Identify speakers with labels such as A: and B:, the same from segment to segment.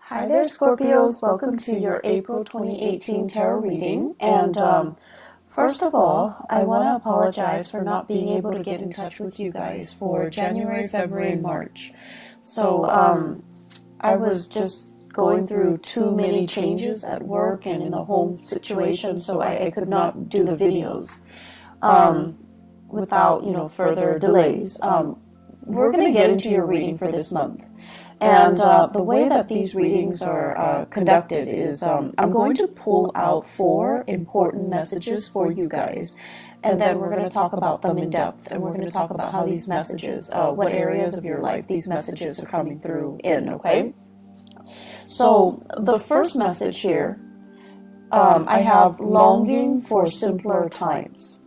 A: Hi there, Scorpios. Welcome to your April 2018 tarot reading. And first of all, I want to apologize for not being able to get in touch with you guys for January, February, and March. So I was just going through too many changes at work and in the home situation, so I could not do the videos without, further delays. We're going to get into your reading for this month. And the way that these readings are conducted is I'm going to pull out 4 important messages for you guys, and then we're going to talk about them in depth, and we're going to talk about how these messages, what areas of your life these messages are coming through in, okay? So the first message here, I have longing for simpler times.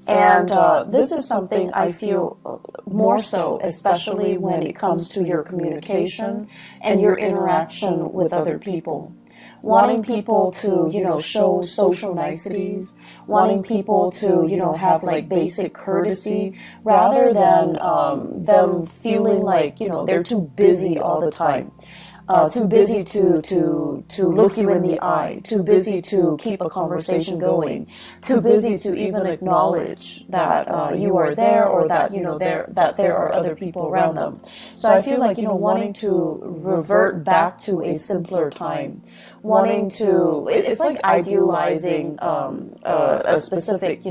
A: And this is something I feel more so, especially when it comes to your communication and your interaction with other people. Wanting people to, show social niceties, wanting people to, have like basic courtesy, rather than them feeling like, they're too busy all the time. Too busy to look you in the eye, too busy to keep a conversation going, too busy to even acknowledge that you are there, or that there are other people around them. So I feel like wanting to revert back to a simpler time, wanting to, it's like idealizing a specific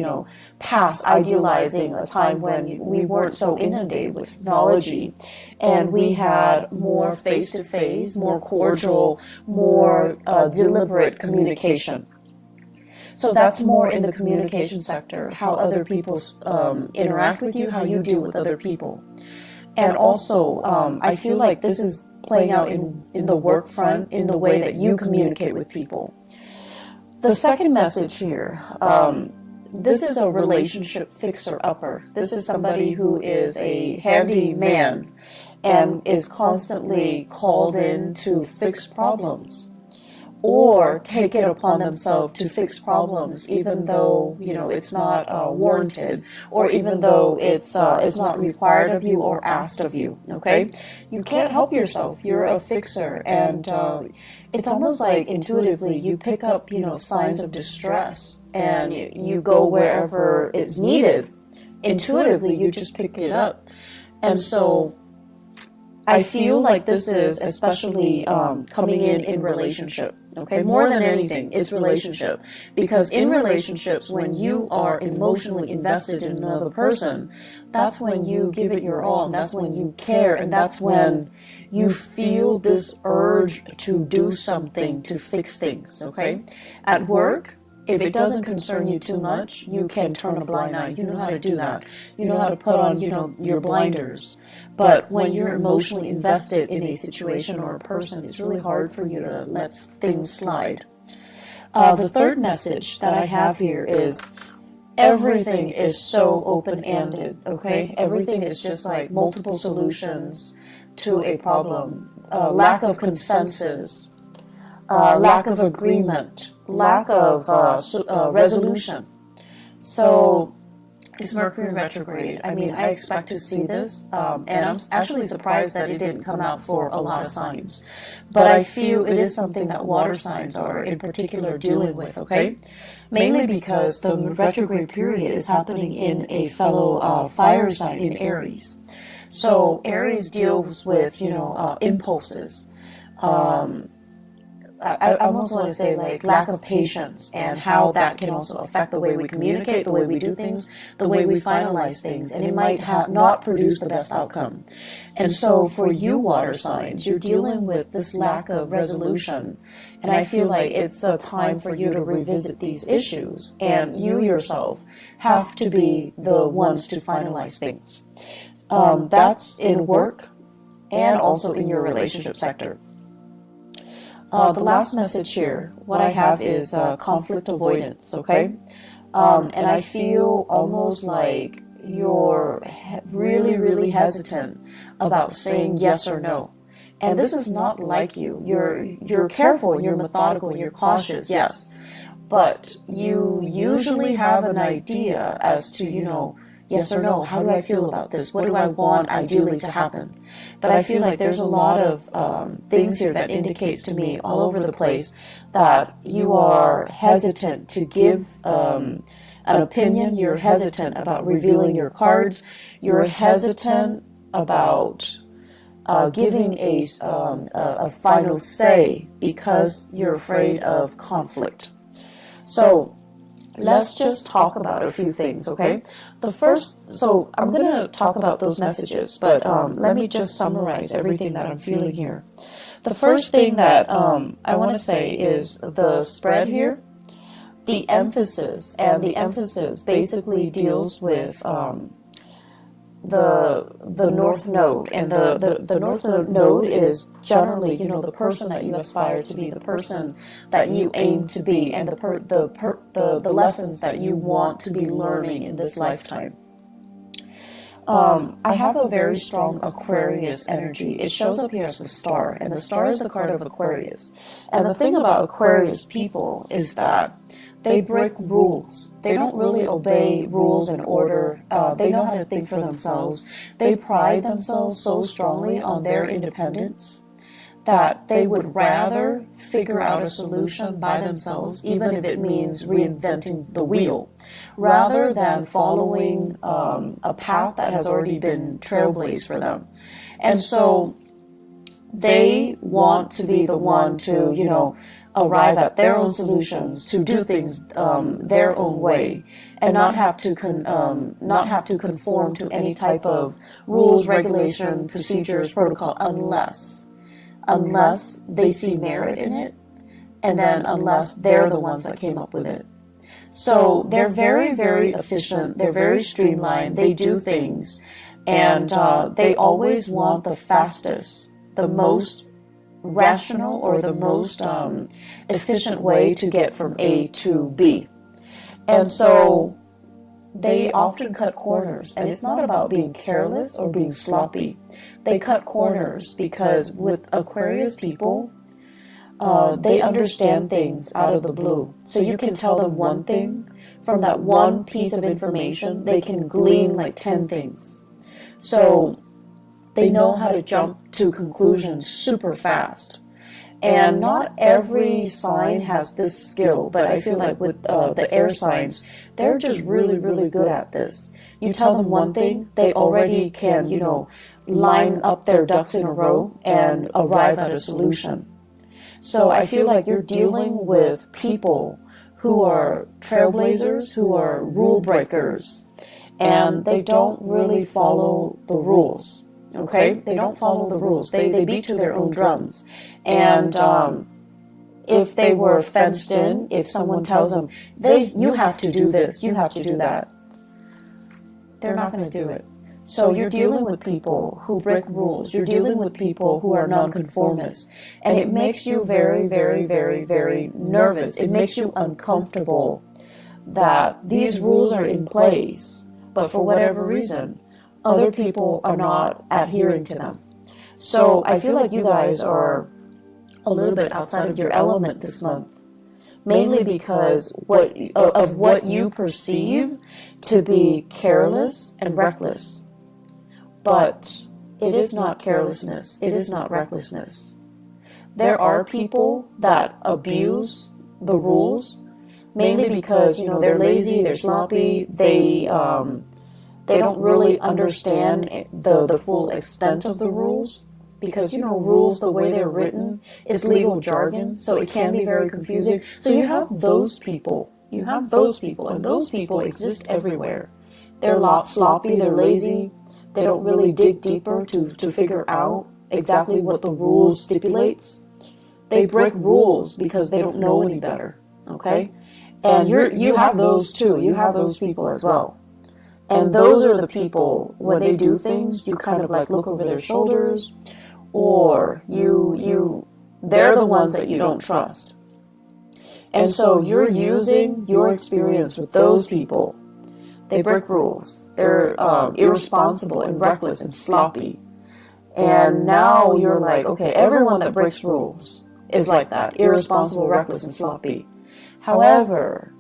A: past, idealizing a time when we weren't so inundated with technology, and we had more face-to-face, more cordial, more deliberate communication. So that's more in the communication sector, how other people interact with you, how you deal with other people. And also, I feel like this is playing out in the work front, in the way that you communicate with people. The second message here, this is a relationship fixer-upper. This is somebody who is a handy man and is constantly called in to fix problems, or take it upon themselves to fix problems, even though it's not warranted, or even though it's not required of you or asked of you. Okay, you can't help yourself. You're a fixer, and it's almost like intuitively you pick up signs of distress, and you go wherever it's needed. Intuitively, you just pick it up, and so I feel like this is especially coming in relationship. Okay, more than anything, it's relationship. Because in relationships, when you are emotionally invested in another person, that's when you give it your all, and that's when you care, and that's when you feel this urge to do something to fix things, okay? At work, if it doesn't concern you too much, you can turn a blind eye. You know how to do that. You know how to put on, your blinders. But when you're emotionally invested in a situation or a person, it's really hard for you to let things slide. The third message that I have here is everything is so open-ended, okay? Everything is just like multiple solutions to a problem. Lack of consensus. Lack of agreement, lack of resolution. So it's Mercury retrograde. I mean, I expect to see this, and I'm actually surprised that it didn't come out for a lot of signs. But I feel it is something that water signs are in particular dealing with, okay? Mainly because the retrograde period is happening in a fellow fire sign in Aries. So Aries deals with, impulses, I almost want to say like lack of patience, and how that can also affect the way we communicate, the way we do things, the way we finalize things, and it might not produce the best outcome. And so for you water signs, you're dealing with this lack of resolution, and I feel like it's a time for you to revisit these issues, and you yourself have to be the ones to finalize things. That's in work and also in your relationship sector. The last message here, what I have is conflict avoidance, okay? And I feel almost like you're really, really hesitant about saying yes or no. And this is not like you. You're careful, you're methodical, you're cautious, yes. But you usually have an idea as to, Yes or no? How do I feel about this? What do I want ideally to happen? But I feel like there's a lot of things here that indicates to me all over the place that you are hesitant to give an opinion. You're hesitant about revealing your cards. You're hesitant about giving a final say because you're afraid of conflict. So let's just talk about a few things, okay? So I'm going to talk about those messages, but let me just summarize everything that I'm feeling here. The first thing that I want to say is the spread here, the emphasis, and the emphasis basically deals with the North Node, and the North Node is generally, the person that you aspire to be, the person that you aim to be, and the lessons that you want to be learning in this lifetime. I have a very strong Aquarius energy. It shows up here as the star, and the star is the card of Aquarius. And the thing about Aquarius people is that they break rules. They don't really obey rules and order. They know how to think for themselves. They pride themselves so strongly on their independence that they would rather figure out a solution by themselves, even if it means reinventing the wheel, rather than following a path that has already been trailblazed for them. And so they want to be the one to, arrive at their own solutions, to do things their own way, and not have to conform to any type of rules, regulation, procedures, protocol, unless they see merit in it, and then unless they're the ones that came up with it. So they're very, very efficient. They're very streamlined. They do things, and they always want the fastest, the most rational, or the most efficient way to get from A to B. And so they often cut corners, and it's not about being careless or being sloppy. They cut corners because with Aquarius people, they understand things out of the blue. So you can tell them one thing, from that one piece of information, they can glean like 10 things. So they know how to jump to conclusions super fast. And not every sign has this skill, but I feel like with the air signs, they're just really, really good at this. You tell them one thing, they already can, line up their ducks in a row and arrive at a solution. So I feel like you're dealing with people who are trailblazers, who are rule breakers, and they don't really follow the rules. Okay, they don't follow the rules. They beat to their own drums. And if they were fenced in, if someone tells them, you have to do this, you have to do that, they're not going to do it. So you're dealing with people who break rules. You're dealing with people who are nonconformists. And it makes you very, very, very, very nervous. It makes you uncomfortable that these rules are in place, but for whatever reason, other people are not adhering to them. So I feel like you guys are a little bit outside of your element this month, mainly because of what you perceive to be careless and reckless. But it is not carelessness. It is not recklessness. There are people that abuse the rules, mainly because, they're lazy, they're sloppy, they don't really understand the full extent of the rules, because, rules, the way they're written, is legal jargon, so it can be very confusing. So you have those people, and those people exist everywhere. They're sloppy, they're lazy, they don't really dig deeper to figure out exactly what the rules stipulates. They break rules because they don't know any better, okay? And you have those too, you have those people as well. And those are the people, when they do things, you kind of like look over their shoulders, or they're the ones that you don't trust. And so you're using your experience with those people. They break rules. They're irresponsible and reckless and sloppy. And now you're like, okay, everyone that breaks rules is like that, irresponsible, reckless, and sloppy. However,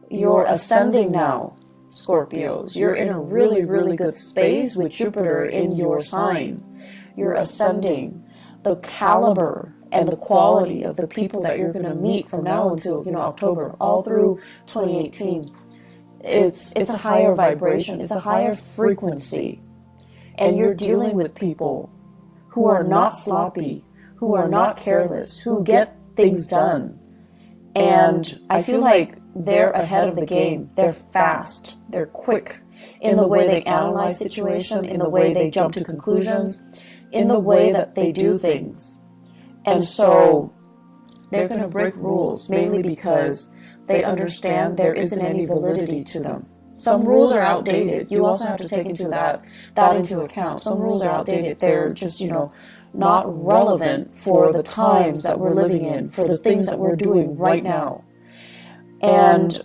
A: you're ascending now Scorpios. You're in a really, really good space with Jupiter in your sign. You're ascending. The caliber and the quality of the people that you're going to meet from now until, October, all through 2018, it's a higher vibration. It's a higher frequency. And you're dealing with people who are not sloppy, who are not careless, who get things done. And I feel like they're ahead of the game. They're fast. They're quick in the way they analyze situation, in the way they jump to conclusions, in the way that they do things. And so they're going to break rules, mainly because they understand there isn't any validity to them. Some rules are outdated. You also have to take that into account. Some rules are outdated. They're just, not relevant for the times that we're living in, for the things that we're doing right now. And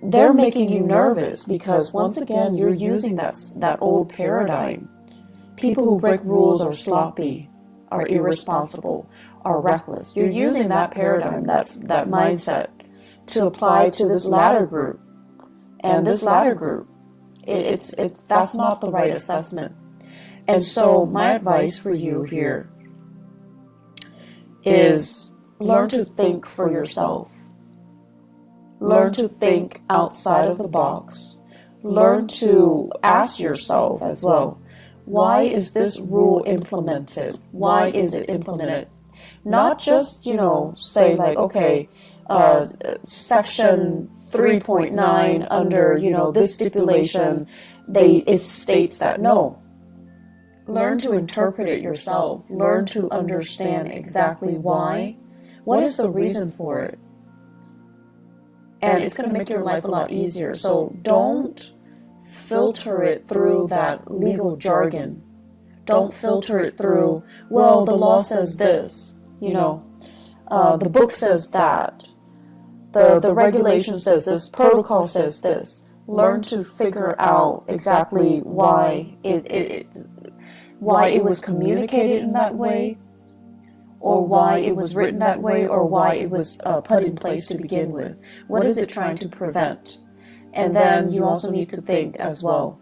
A: they're making you nervous because, once again, you're using that old paradigm. People who break rules are sloppy, are irresponsible, are reckless. You're using that paradigm, that mindset, to apply to this latter group. And this latter group, that's not the right assessment. And so my advice for you here is learn to think for yourself. Learn to think outside of the box. Learn to ask yourself as well, why is this rule implemented? Why is it implemented? Not just, say like, okay, section 3.9 under, this stipulation, it states that. No. Learn to interpret it yourself. Learn to understand exactly why. What is the reason for it? And it's going to make your life a lot easier. So don't filter it through that legal jargon. Don't filter it through, well, the law says this, the book says that. The regulation says this, protocol says this. Learn to figure out exactly why it was communicated in that way, or why it was written that way, or why it was put in place to begin with. What is it trying to prevent? And then you also need to think as well,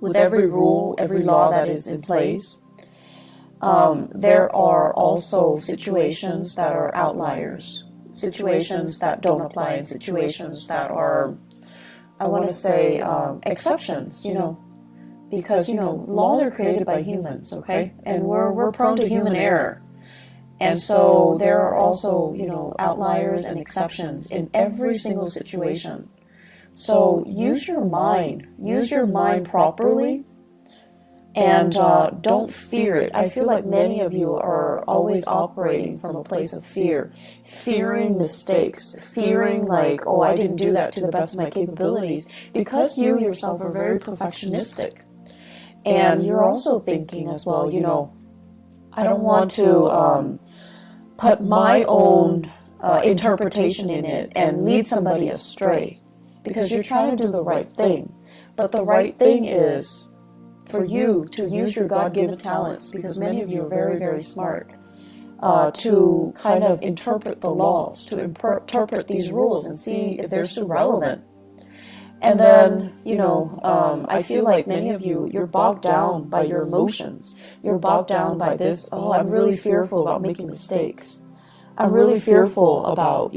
A: with every rule, every law that is in place, there are also situations that are outliers, situations that don't apply, and situations that are, I want to say, exceptions, because, laws are created by humans, okay? And we're prone to human error. And so there are also, outliers and exceptions in every single situation. So use your mind properly, and don't fear it. I feel like many of you are always operating from a place of fear, fearing mistakes, fearing like, oh, I didn't do that to the best of my capabilities, because you yourself are very perfectionistic. And you're also thinking as well, I don't want to put my own interpretation in it and lead somebody astray, because you're trying to do the right thing. But the right thing is for you to use your God-given talents, because many of you are very, very smart, to kind of interpret the laws, to interpret these rules and see if they're still relevant. And then, I feel like many of you, you're bogged down by your emotions. You're bogged down by this, oh, I'm really fearful about making mistakes. I'm really fearful about,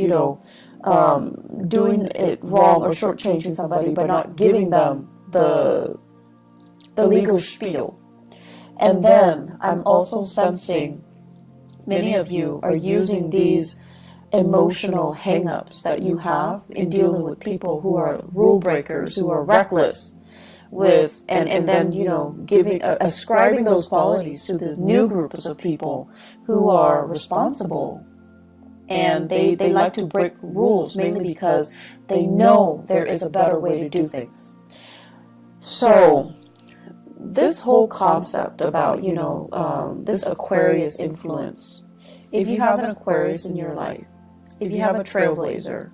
A: doing it wrong or shortchanging somebody by not giving them the legal spiel. And then I'm also sensing many of you are using these emotional hang-ups that you have in dealing with people who are rule breakers, who are reckless, with and then ascribing those qualities to the new groups of people who are responsible, and they like to break rules mainly because they know there is a better way to do things. So this whole concept about this Aquarius influence, if you have an Aquarius in your life, if you have a trailblazer,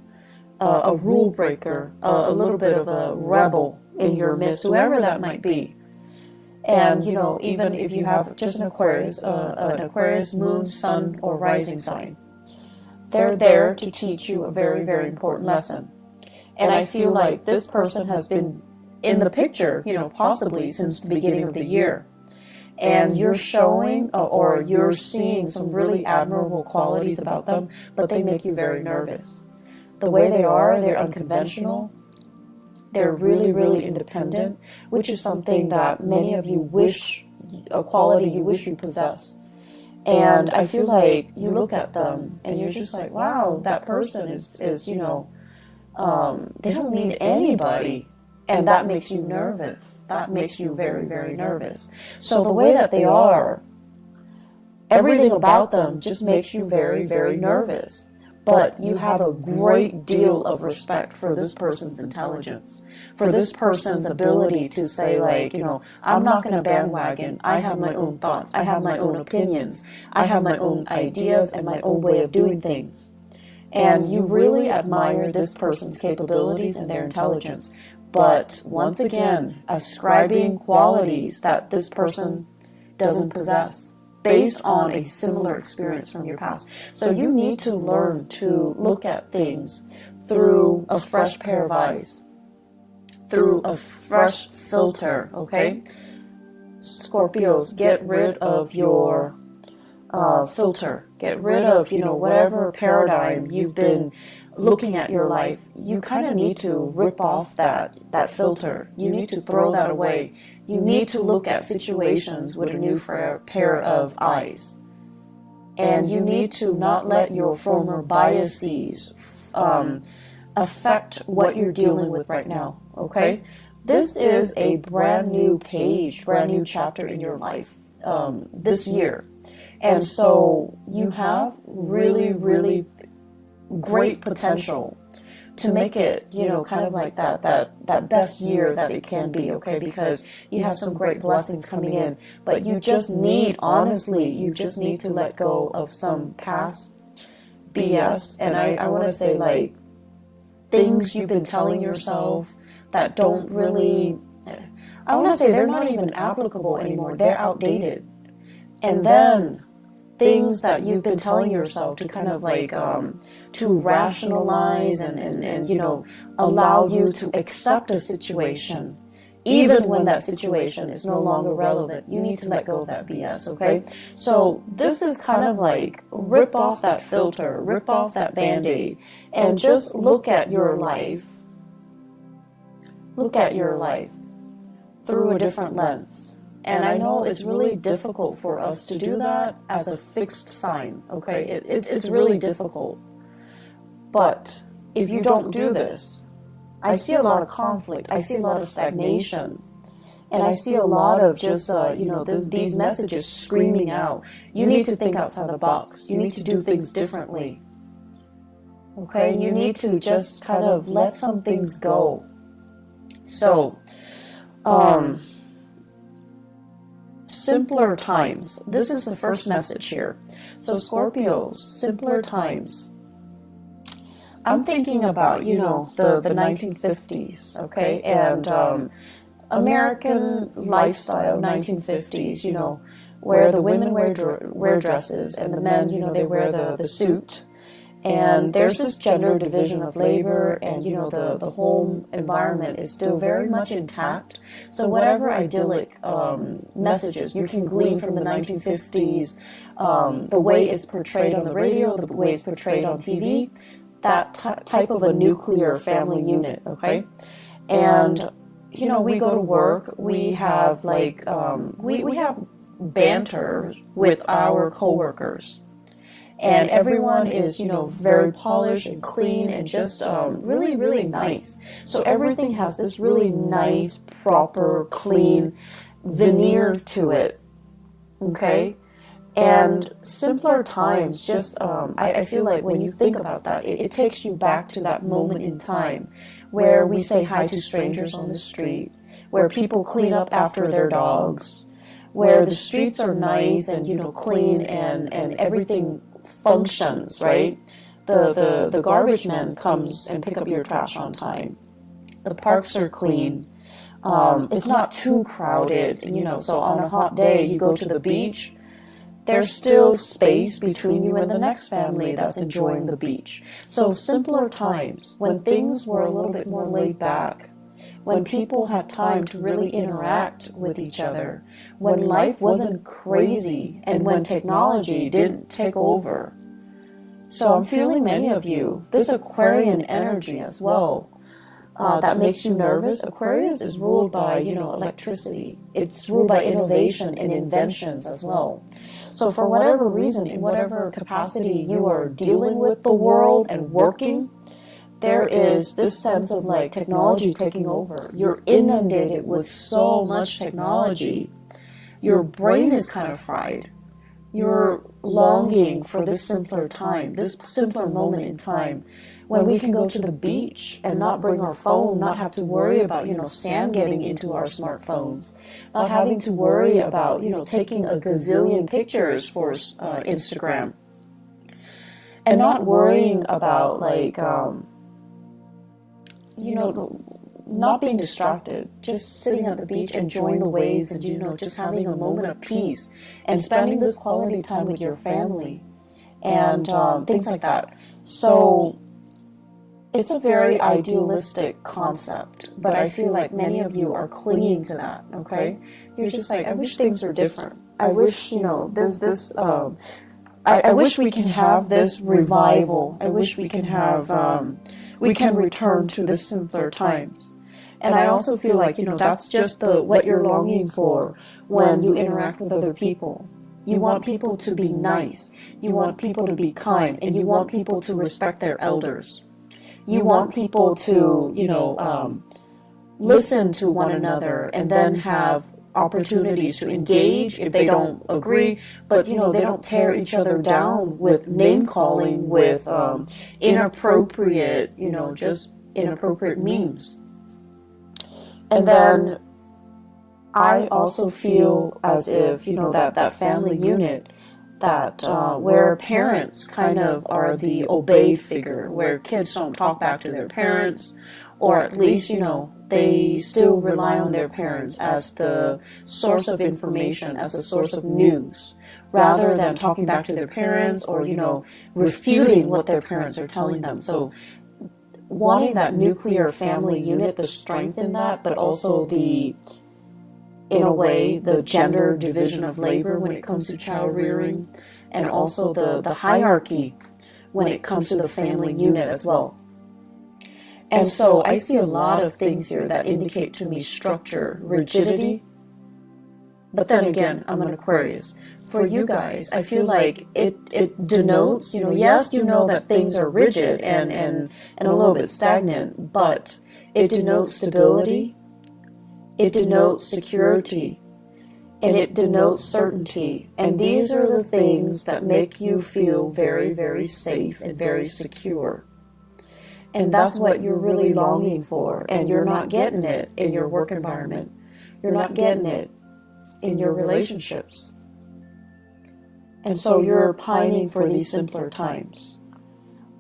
A: a rule breaker, a little bit of a rebel in your midst, whoever that might be, and even if you have just an Aquarius moon, sun, or rising sign, they're there to teach you a very, very important lesson. And I feel like this person has been in the picture, you know, possibly since the beginning of the year. And you're showing or you're seeing some really admirable qualities about them, but they make you very nervous. The way they are, they're unconventional. They're really, really independent, which is something that many of you wish, a quality you wish you possess. And I feel like you look at them and you're just like, wow, that person is you know, they don't need anybody. And that makes you nervous. That makes you very, very nervous. So the way that they are, everything about them just makes you very, very nervous. But you have a great deal of respect for this person's intelligence, for this person's ability to say, like, you know, I'm not going to bandwagon. I have my own thoughts. I have my own opinions. I have my own ideas and my own way of doing things. And you really admire this person's capabilities and their intelligence. But once again, ascribing qualities that this person doesn't possess based on a similar experience from your past. So you need to learn to look at things through a fresh pair of eyes, through a fresh filter, okay? Scorpios, get rid of your filter. Get rid of, you know, whatever paradigm you've been looking at your life. You kind of need to rip off that filter. You need to throw that away. You need to look at situations with a new pair of eyes. And you need to not let your former biases affect what you're dealing with right now, okay? This is a brand new page, brand new chapter in your life this year. And so you have really, really great potential to make it, you know, kind of like that best year that it can be, okay? Because you have some great blessings coming in, but you just need, honestly, you just need to let go of some past BS. And I want to say, like, things you've been telling yourself that don't really, I want to say they're not even applicable anymore. They're outdated. And then things that you've been telling yourself to kind of like to rationalize and you know, allow you to accept a situation even when that situation is no longer relevant. You need to let go of that BS, okay? So this is kind of like rip off that filter, rip off that Band-Aid, and just look at your life through a different lens. And I know it's really difficult for us to do that as a fixed sign, okay? It's really difficult. But if you don't do this, I see a lot of conflict. I see a lot of stagnation. And I see a lot of just, you know, these messages screaming out. You need to think outside the box. You need to do things differently. Okay? You need to just kind of let some things go. So, simpler times. This is the first message here. So Scorpios, simpler times. I'm thinking about, you know, the 1950s, okay? And American lifestyle, 1950s, you know, where the women wear dresses and the men, you know, they wear the suit. And there's this gender division of labor, and, you know, the home environment is still very much intact. So whatever idyllic messages you can glean from the 1950s, the way it's portrayed on the radio, the way it's portrayed on TV, that type of a nuclear family unit, okay? And, you know, we go to work, we have, like, we have banter with our coworkers. And everyone is, you know, very polished and clean and just really, really nice. So everything has this really nice, proper, clean veneer to it, okay? And simpler times, just, I feel like when you think about that, it takes you back to that moment in time where we say hi to strangers on the street, where people clean up after their dogs, where the streets are nice and, you know, clean and everything functions, right? The garbage man comes and pick up your trash on time. The parks are clean. It's not too crowded, you know, so on a hot day you go to the beach, there's still space between you and the next family that's enjoying the beach. So simpler times, when things were a little bit more laid back, when people had time to really interact with each other, when life wasn't crazy, and when technology didn't take over. So I'm feeling many of you, this Aquarian energy as well, that makes you nervous. Aquarius is ruled by, electricity. It's ruled by innovation and inventions as well. So for whatever reason, in whatever capacity you are dealing with the world and working, there is this sense of like technology taking over. You're inundated with so much technology. Your brain is kind of fried. You're longing for this simpler time, this simpler moment in time, when we can go to the beach and not bring our phone, not have to worry about, sand getting into our smartphones, not having to worry about, taking a gazillion pictures for Instagram, and not worrying about like, not being distracted, just sitting at the beach, enjoying the waves, and, just having a moment of peace and spending this quality time with your family and things like that. So it's a very idealistic concept, but I feel like many of you are clinging to that, okay? You're just like, I wish things were different. I wish, I wish we can have this revival. I wish we can have, we can return to the simpler times. And I also feel like, that's just what you're longing for when you interact with other people. You want people to be nice. You want people to be kind. And you want people to respect their elders. You want people to, listen to one another and then have opportunities to engage if they don't agree, but, they don't tear each other down with name-calling, with inappropriate, just inappropriate memes. And then I also feel as if, that family unit, that where parents kind of are the obeyed figure, where kids don't talk back to their parents, or at least, they still rely on their parents as the source of information, as a source of news, rather than talking back to their parents or, refuting what their parents are telling them. So wanting that nuclear family unit, the strength in that, but also in a way, the gender division of labor when it comes to child rearing, and also the hierarchy when it comes to the family unit as well. And so I see a lot of things here that indicate to me structure, rigidity. But then again, I'm an Aquarius. For you guys, I feel like it denotes, yes, that things are rigid and a little bit stagnant, but it denotes stability, it denotes security, and it denotes certainty. And these are the things that make you feel very, very safe and very secure. And that's what you're really longing for, and you're not getting it in your work environment. You're not getting it in your relationships. And so you're pining for these simpler times.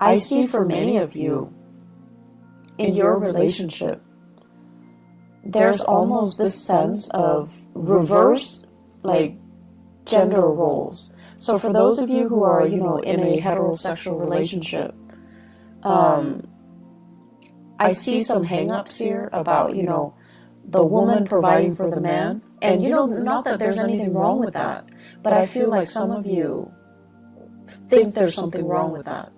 A: I see for many of you, in your relationship, there's almost this sense of reverse, like, gender roles. So for those of you who are, in a heterosexual relationship, I see some hang-ups here about, the woman providing for the man. And, not that there's anything wrong with that, but I feel like some of you think there's something wrong with that.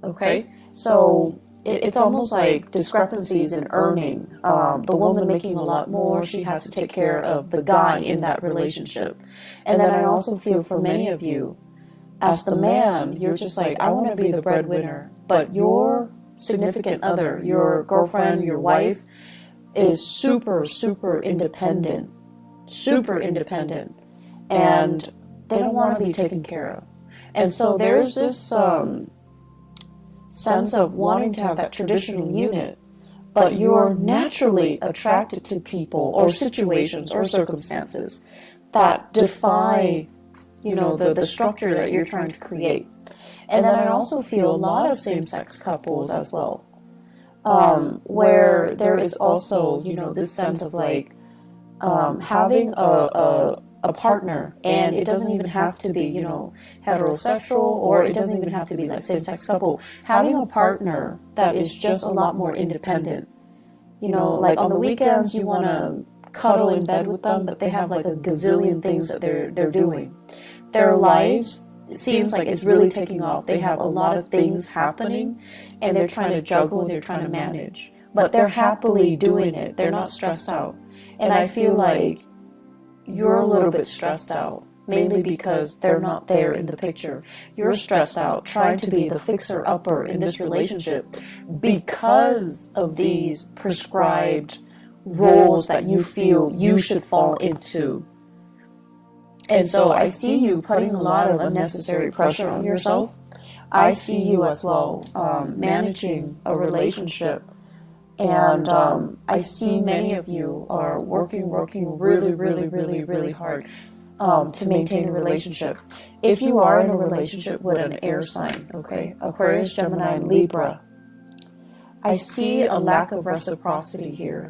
A: Okay? So it's almost like discrepancies in earning. The woman making a lot more, she has to take care of the guy in that relationship. And then I also feel for many of you, as the man, you're just like, I want to be the breadwinner, but your significant other, your girlfriend, your wife, is super, super independent, and they don't want to be taken care of. And so there's this sense of wanting to have that traditional unit, but you're naturally attracted to people or situations or circumstances that defy, the structure that you're trying to create. And then I also feel a lot of same-sex couples as well, where there is also, this sense of like having a partner, and it doesn't even have to be, heterosexual, or it doesn't even have to be like same-sex couple. Having a partner that is just a lot more independent You know, like on the weekends, you want to cuddle in bed with them, but they have like a gazillion things that they're doing. Their lives seems like it's really taking off. They have a lot of things happening, and they're trying to juggle and they're trying to manage. But they're happily doing it. They're not stressed out. And I feel like you're a little bit stressed out, mainly because they're not there in the picture. You're stressed out trying to be the fixer-upper in this relationship because of these prescribed roles that you feel you should fall into. And so I see you putting a lot of unnecessary pressure on yourself. I see you as well managing a relationship. And I see many of you are working really hard to maintain a relationship. If you are in a relationship with an air sign, okay, Aquarius, Gemini, and Libra, I see a lack of reciprocity here.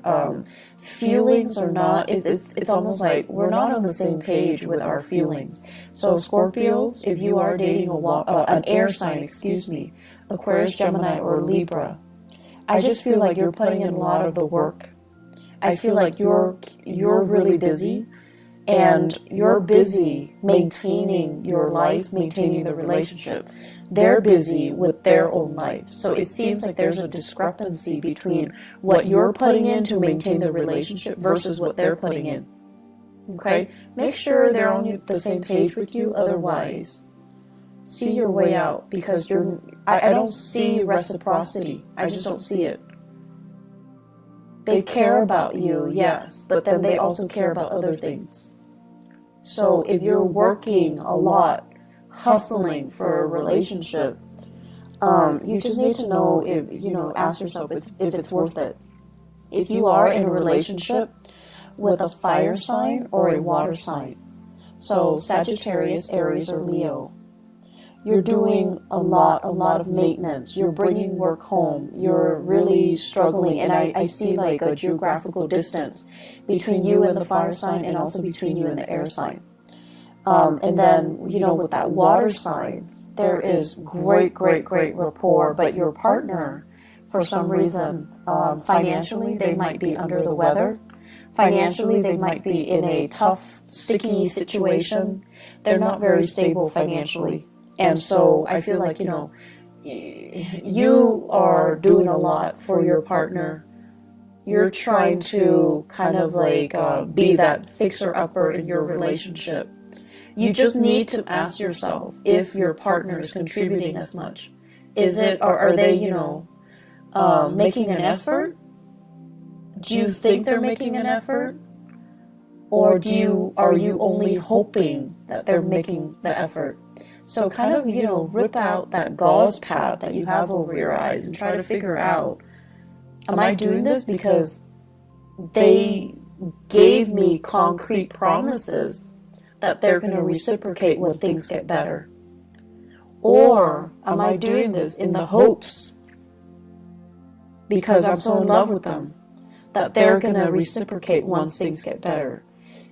A: Feelings are not, it's almost like we're not on the same page with our feelings. So Scorpios, if you are dating an air sign, Aquarius, Gemini, or Libra, I just feel like you're putting in a lot of the work. I feel like you're really busy, and you're busy maintaining your life, maintaining the relationship. They're busy with their own life. So it seems like there's a discrepancy between what you're putting in to maintain the relationship versus what they're putting in. Okay? Make sure they're on the same page with you, otherwise see your way out, because I don't see reciprocity. I just don't see it. They care about you, yes, but then they also care about other things. So if you're working a lot, hustling for a relationship, you just need to know if, ask yourself if it's worth it. If you are in a relationship with a fire sign or a water sign, so Sagittarius, Aries, or Leo, you're doing a lot of maintenance. You're bringing work home. You're really struggling. And I see like a geographical distance between you and the fire sign, and also between you and the air sign. And then, with that water sign, there is great rapport. But your partner, for some reason, financially, they might be under the weather. Financially, they might be in a tough, sticky situation. They're not very stable financially. And so I feel like, you are doing a lot for your partner. You're trying to kind of like be that fixer-upper in your relationship. You just need to ask yourself if your partner is contributing as much. Are they, making an effort? Do you think they're making an effort? Or are you only hoping that they're making the effort? So kind of, rip out that gauze pad that you have over your eyes and try to figure out, am I doing this because they gave me concrete promises that they're going to reciprocate when things get better? Or am I doing this in the hopes, because I'm so in love with them, that they're going to reciprocate once things get better?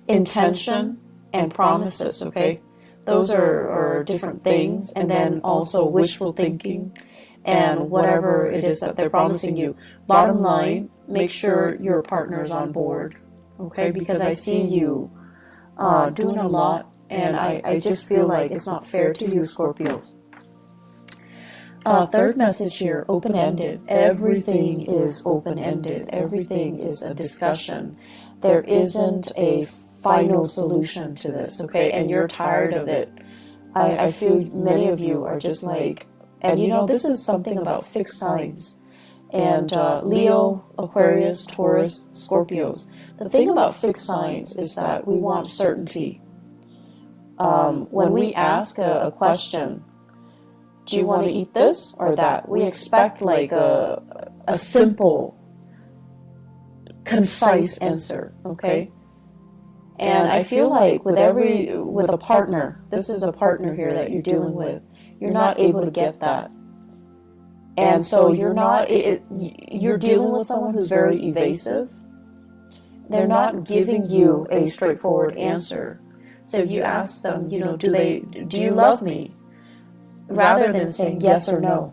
A: Intention and promises, okay? Those are different things. And then also wishful thinking and whatever it is that they're promising you. Bottom line, make sure your partner's on board, okay? Because I see you doing a lot, and I just feel like it's not fair to you, Scorpios. Third message here, open-ended. Everything is open-ended. Everything is a discussion. There isn't a final solution to this, okay? And you're tired of it. I feel many of you are just like, and this is something about fixed signs. And Leo, Aquarius, Taurus, Scorpios. The thing about fixed signs is that we want certainty. When we ask a question, do you want to eat this or that? We expect like a simple, concise answer, okay? And I feel like with a partner, this is a partner here that you're dealing with, you're not able to get that. And so you're dealing with someone who's very evasive. They're not giving you a straightforward answer. So if you ask them, do you love me? Rather than saying yes or no,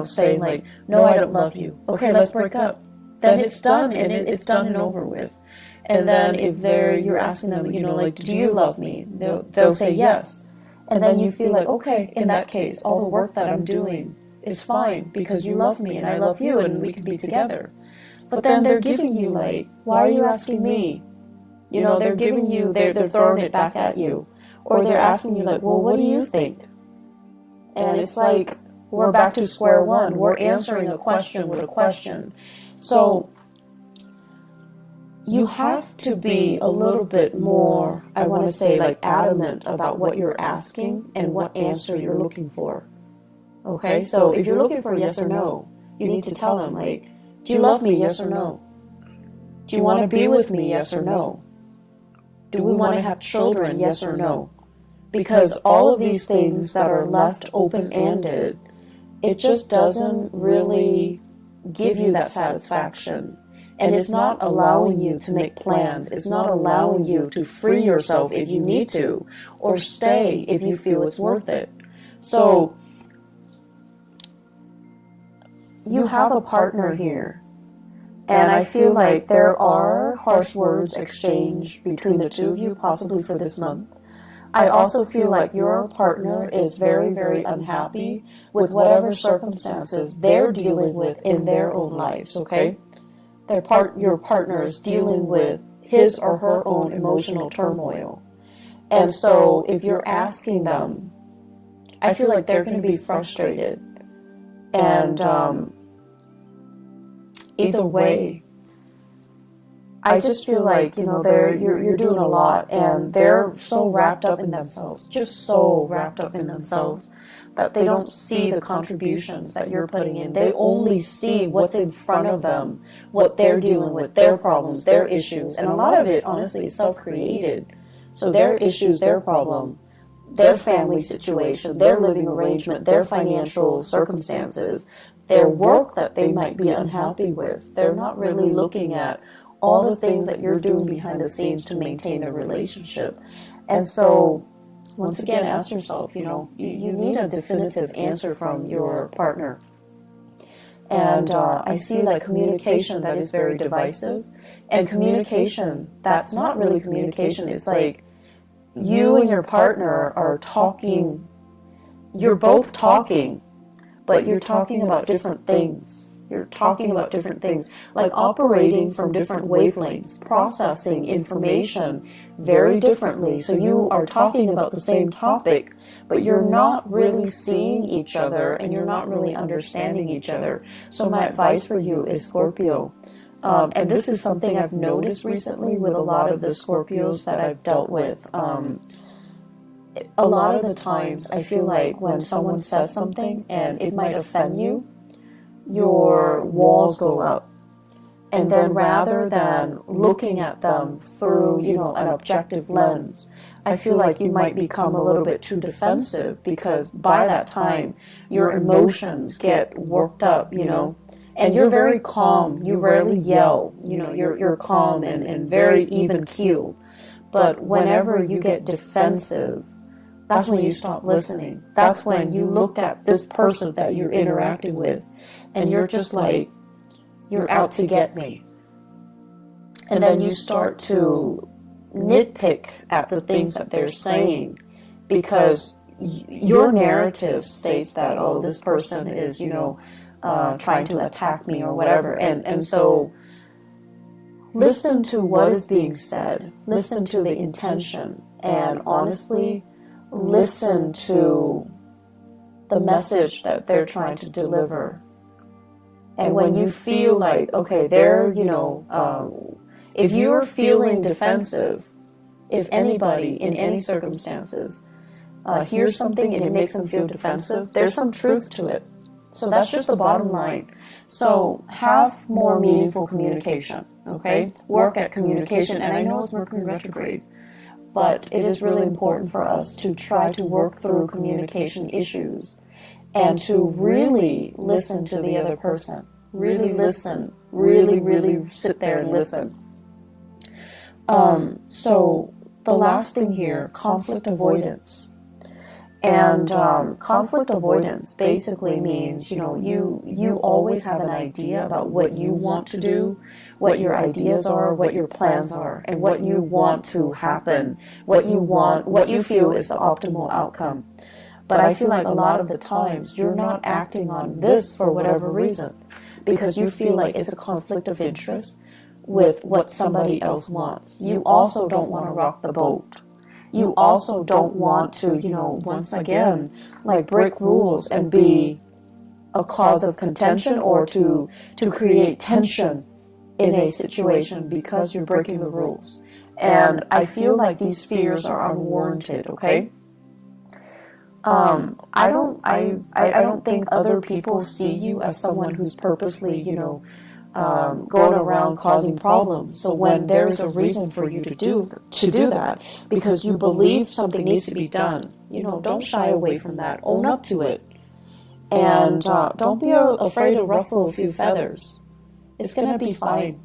A: saying like, no, I don't love you. Okay, let's break up. then it's done, and it's done and over with. And then if you're asking them, you know, like, do you love me? They'll say yes. And then you feel like, okay, in that case, all the work that I'm doing is fine because you love me and I love you and we can be together. But then they're giving you like, why are you asking me? You know, they're giving you, they're throwing it back at you. Or they're asking you like, well, what do you think? And it's like, we're back to square one. We're answering a question with a question. So you have to be a little bit more, I want to say, like adamant about what you're asking and what answer you're looking for. Okay, so if you're looking for yes or no, you need to tell them like, do you love me, yes or no? Do you want to be with me, yes or no? Do we want to have children, yes or no? Because all of these things that are left open-ended, it just doesn't really give you that satisfaction. And it's not allowing you to make plans. It's not allowing you to free yourself if you need to, or stay if you feel it's worth it. So you have a partner here. And I feel like there are harsh words exchanged between the two of you, possibly for this month. I also feel like your partner is very, very unhappy with whatever circumstances they're dealing with in their own lives, okay? Your partner is dealing with his or her own emotional turmoil. And so if you're asking them, I feel like they're going to be frustrated. And either way, I just feel like, you know, you're doing a lot, and they're so wrapped up in themselves, just so wrapped up in themselves, that they don't see the contributions that you're putting in. They only see what's in front of them, what they're dealing with, their problems, their issues. And a lot of it, honestly, is self-created. So their issues, their problem, their family situation, their living arrangement, their financial circumstances, their work that they might be unhappy with. They're not really looking at all the things that you're doing behind the scenes to maintain the relationship. And so, once again, ask yourself, you know, you need a definitive answer from your partner. And I see like communication that is very divisive, and communication that's not really communication. It's like you and your partner are talking, you're both talking, but you're talking about different things. You're talking about different things, like operating from different wavelengths, processing information very differently. So you are talking about the same topic, but you're not really seeing each other, and you're not really understanding each other. So my advice for you is Scorpio. And this is something I've noticed recently with a lot of the Scorpios that I've dealt with. A lot of the times I feel like when someone says something and it might offend you, your walls go up. And then rather than looking at them through, you know, an objective lens, I feel like you might become a little bit too defensive, because by that time your emotions get worked up, you know, and you're very calm. You rarely yell, you know, you're calm and very even keeled. But whenever you get defensive, that's when you stop listening. That's when you look at this person that you're interacting with, and you're just like, you're out to get me. And then you start to nitpick at the things that they're saying, because your narrative states that, oh, this person is, you know, trying to attack me or whatever. And so listen to what is being said. Listen to the intention. And honestly, listen to the message that they're trying to deliver. And when you feel like, okay, they're, you know, if you're feeling defensive, if anybody in any circumstances hears something and it makes them feel defensive, there's some truth to it. So that's just the bottom line. So have more meaningful communication, okay? Work at communication. And I know it's Mercury retrograde, but it is really important for us to try to work through communication issues and to really listen to the other person. Really listen. Really sit there and listen. So the last thing here, conflict avoidance. And conflict avoidance basically means, you always have an idea about what you want to do, what your ideas are, what your plans are, and what you want to happen, what you feel is the optimal outcome. But I feel like a lot of the times you're not acting on this for whatever reason, because you feel like it's a conflict of interest with what somebody else wants. You also don't want to rock the boat. You also don't want to, once again, like break rules and be a cause of contention, or to create tension in a situation because you're breaking the rules. And I feel like these fears are unwarranted, okay? I don't think other people see you as someone who's purposely, going around causing problems. So when there is a reason for you to do that, because you believe something needs to be done, don't shy away from that. Own up to it, and don't be afraid to ruffle a few feathers. It's gonna be fine.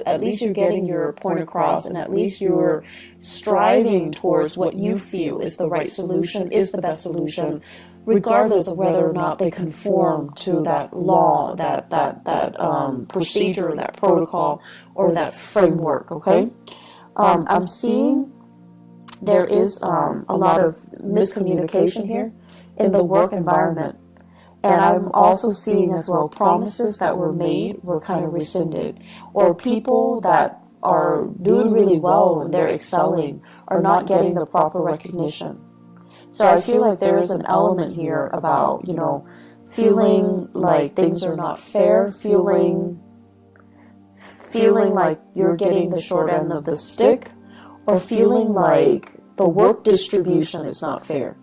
A: At least you're getting your point across, and at least you're striving towards what you feel is the right solution, is the best solution, regardless of whether or not they conform to that law, that procedure, that protocol, or that framework, okay? I'm seeing there is a lot of miscommunication here in the work environment. And I'm also seeing as well promises that were made were kind of rescinded, or people that are doing really well and they're excelling are not getting the proper recognition. So I feel like there is an element here about, feeling like things are not fair, feeling like you're getting the short end of the stick, or feeling like the work distribution is not fair.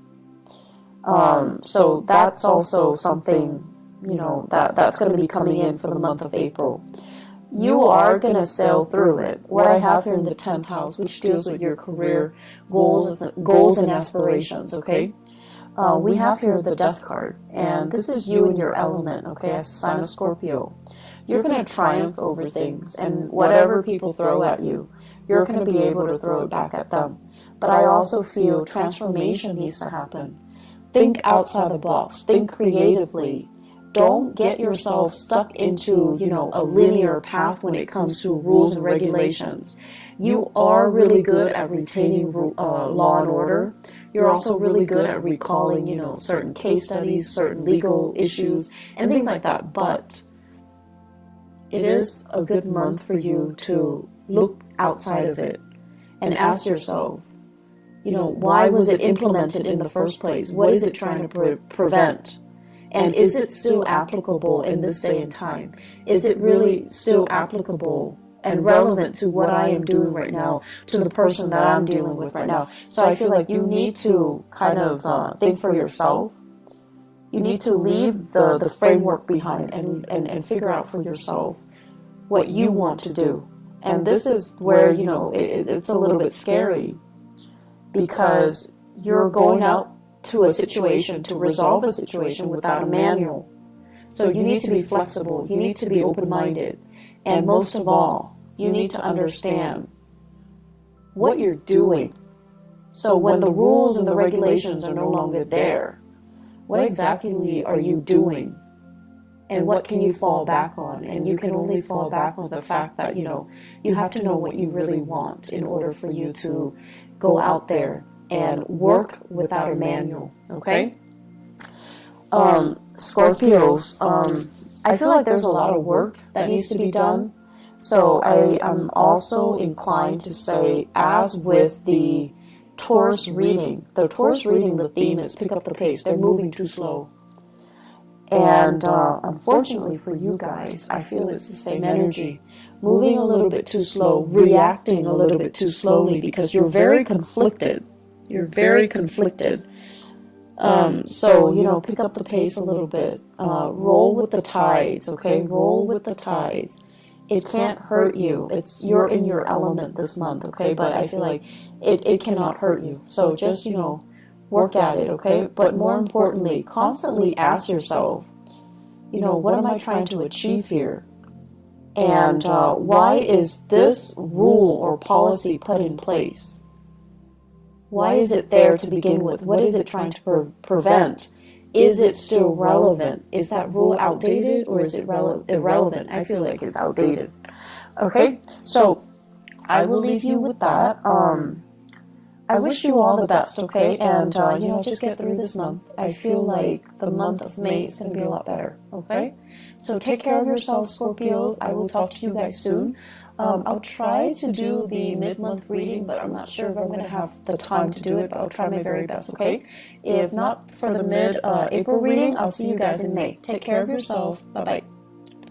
A: So that's also something, that's going to be coming in for the month of April. You are going to sail through it. What I have here in the 10th house, which deals with your career goals and aspirations, okay? We have here the Death card, and this is you in your element, okay, as a sign of Scorpio. You're going to triumph over things, and whatever people throw at you, you're going to be able to throw it back at them. But I also feel transformation needs to happen. Think outside the box. Think creatively. Don't get yourself stuck into, a linear path when it comes to rules and regulations. You are really good at retaining law and order. You're also really good at recalling, certain case studies, certain legal issues, and things like that. But it is a good month for you to look outside of it and ask yourself, why was it implemented in the first place? What is it trying to prevent? And is it still applicable in this day and time? Is it really still applicable and relevant to what I am doing right now, to the person that I'm dealing with right now? So I feel like you need to kind of think for yourself. You need to leave the framework behind and figure out for yourself what you want to do. And this is where, it's a little bit scary, because you're going out to a situation, to resolve a situation without a manual. So you need to be flexible, you need to be open-minded, and most of all, you need to understand what you're doing. So when the rules and the regulations are no longer there, what exactly are you doing? And what can you fall back on? And you can only fall back on the fact that, you have to know what you really want in order for you to go out there and work without a manual, okay? Scorpios, I feel like there's a lot of work that needs to be done. So I am also inclined to say, as with the Taurus reading, the theme is pick up the pace. They're moving too slow. And unfortunately for you guys, I feel it's the same energy. Moving a little bit too slow, reacting a little bit too slowly, because you're very conflicted. You're very conflicted. So, pick up the pace a little bit. Roll with the tides, okay? Roll with the tides. It can't hurt you. You're in your element this month, okay? But I feel like it cannot hurt you. So just, work at it, okay? But more importantly, constantly ask yourself, what am I trying to achieve here? And why is this rule or policy put in place? Why is it there to begin with? What is it trying to prevent? Is it still relevant? Is that rule outdated, or is it irrelevant? I feel like it's outdated. Okay, so I will leave you with that. I wish you all the best, okay? And, you know, just get through this month. I feel like the month of May is going to be a lot better, okay? So take care of yourselves, Scorpios. I will talk to you guys soon. I'll try to do the mid-month reading, but I'm not sure if I'm going to have the time to do it, but I'll try my very best, okay? If not for the mid-April reading, I'll see you guys in May. Take care of yourself. Bye-bye.